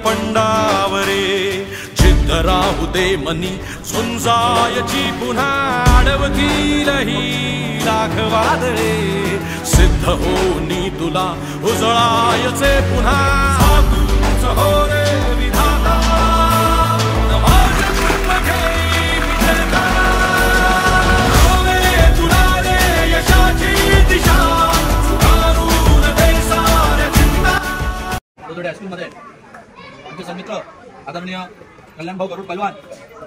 पंडावरे जिद्द राहू दे मनी झुंजायची पुन्हा अडवतीलही लाख वादळे सिद्ध होनी तुला उजळायचे पुन्हा तूच हो रे विधाता हायस्कूलमध्ये आमचे सन्मित्र आदरणीय कल्याणभाऊ गरुड पैलवान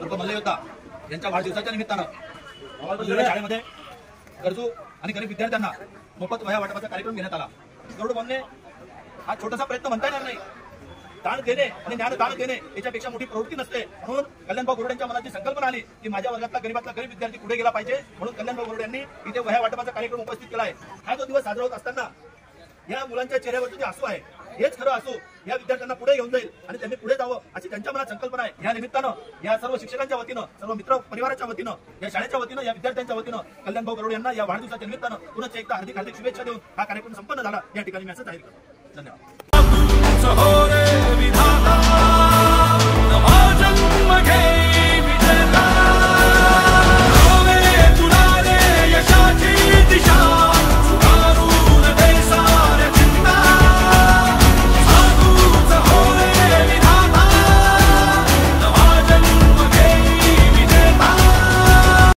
उर्फ मल्लयोद्धा यांच्या वाढदिवसाच्या निमित्तानं शाळेमध्ये गरजू आणि गरीब विद्यार्थ्यांना मोफत वह्या वाटपाचा कार्यक्रम घेण्यात आला। गरुड भाऊने हा छोटासा प्रयत्न म्हणता येणार नाही, दान देणे आणि ज्ञान दान देणे याच्यापेक्षा मोठी प्रवृत्ती नसते। म्हणून कल्याणभाऊ गरुड यांच्या मनात संकल्पना आली की माझ्या वर्गातला गरीबातला गरीब विद्यार्थी पुढे गेला पाहिजे, म्हणून कल्याणभाऊ गरुड यांनी इथे वह्या वाटपाचा कार्यक्रम उपस्थित केला आहे। हा जो दिवस साजरा होत असताना या मुलांच्या चेहऱ्यावरचं जे हसू आहे हेच खरं असू या विद्यार्थ्यांना पुढे घेऊन जाईल आणि त्यांनी पुढे जावं अशी त्यांच्या मनात संकल्पना आहे। या निमित्तानं या सर्व शिक्षकांच्या वतीनं, सर्व मित्र परिवाराच्या वतीनं, या शाळेच्या वतीनं, या विद्यार्थ्यांच्या वतीनं कल्याणभाऊ गरुड यांना या वाढदिवसाच्या निमित्तानं पुन्हा एकदा हार्दिक शुभेच्छा देऊन हा कार्यक्रम संपन्न झाला या ठिकाणी मी असं जाहीर करतो। धन्यवाद।